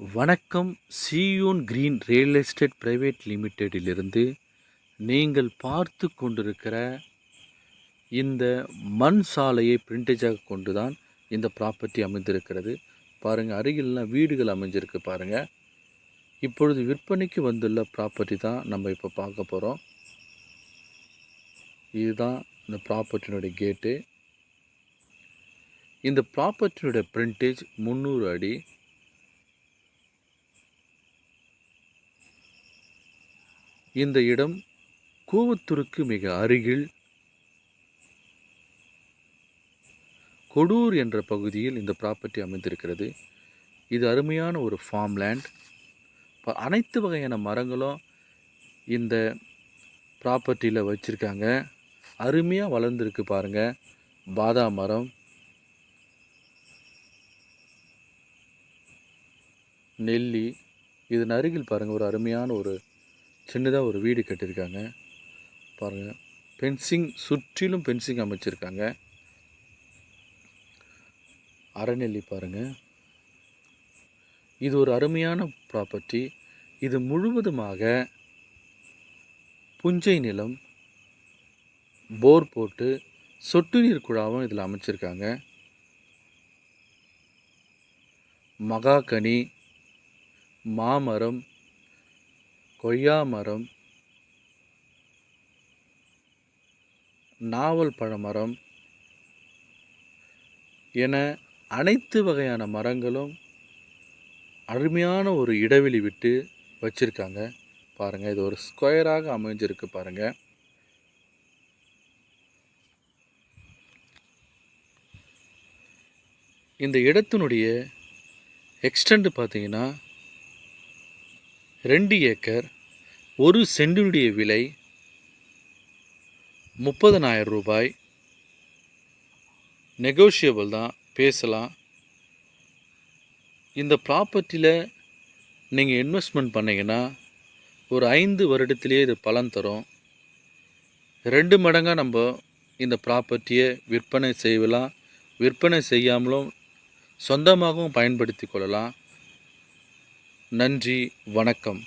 வணக்கம். சியூன் green real estate private லிமிடெடிலிருந்து நீங்கள் பார்த்து கொண்டிருக்கிற இந்த மண் சாலையை பிரிண்டேஜாக கொண்டு தான் இந்த ப்ராப்பர்ட்டி அமைந்திருக்கிறது. பாருங்கள், அருகிலெலாம் வீடுகள் அமைஞ்சிருக்கு பாருங்கள். இப்பொழுது விற்பனைக்கு வந்துள்ள ப்ராப்பர்ட்டி தான் நம்ம இப்போ பார்க்க போகிறோம். இதுதான் இந்த ப்ராப்பர்ட்டினுடைய கேட்டு. இந்த ப்ராப்பர்ட்டினுடைய பிரிண்டேஜ் 300 அடி. இந்த இடம் கூவத்தூருக்கு மிக அருகில் கொடூர் என்ற பகுதியில் இந்த ப்ராப்பர்ட்டி அமைந்திருக்கிறது. இது அருமையான ஒரு ஃபார்ம் லேண்ட். அனைத்து வகையான மரங்களும் இந்த ப்ராப்பர்ட்டியில் வச்சுருக்காங்க. அருமையாக வளர்ந்துருக்கு பாருங்கள். பாதாம் மரம், நெல்லி. இதன் அருகில் பாருங்கள், ஒரு அருமையான ஒரு சின்னதாக ஒரு வீடு கட்டியிருக்காங்க பாருங்கள். ஃபென்சிங், சுற்றிலும் ஃபென்சிங் அமைச்சிருக்காங்க. அறநெல்லி பாருங்கள். இது ஒரு அருமையான ப்ராப்பர்ட்டி. இது முழுவதுமாக புஞ்சை நிலம், போர் போட்டு சொட்டு நீர் குழாவும் இதில் அமைச்சிருக்காங்க. மகாகனி, மாமரம், கொய்யா மரம், நாவல் பழமரம் என அனைத்து வகையான மரங்களும் அருமையான ஒரு இடைவெளி விட்டு வச்சுருக்காங்க பாருங்கள். இது ஒரு ஸ்கொயராக அமைஞ்சிருக்கு பாருங்கள். இந்த இடத்தினுடைய எக்ஸ்டெண்ட் பார்த்தீங்கன்னா 2 ஏக்கர். ஒரு சென்டினுடைய விலை 30,000 ரூபாய். நெகோஷியபிள் தான், பேசலாம். இந்த ப்ராப்பர்ட்டியில் நீங்கள் இன்வெஸ்ட்மெண்ட் பண்ணிங்கன்னா ஒரு 5 வருடத்திலேயே இது பலன் தரும். 2 மடங்காக நம்ம இந்த ப்ராப்பர்ட்டியை விற்பனை செய்யலாம். விற்பனை செய்யாமலும் சொந்தமாகவும் பயன்படுத்தி கொள்ளலாம். நன்றி, வணக்கம்.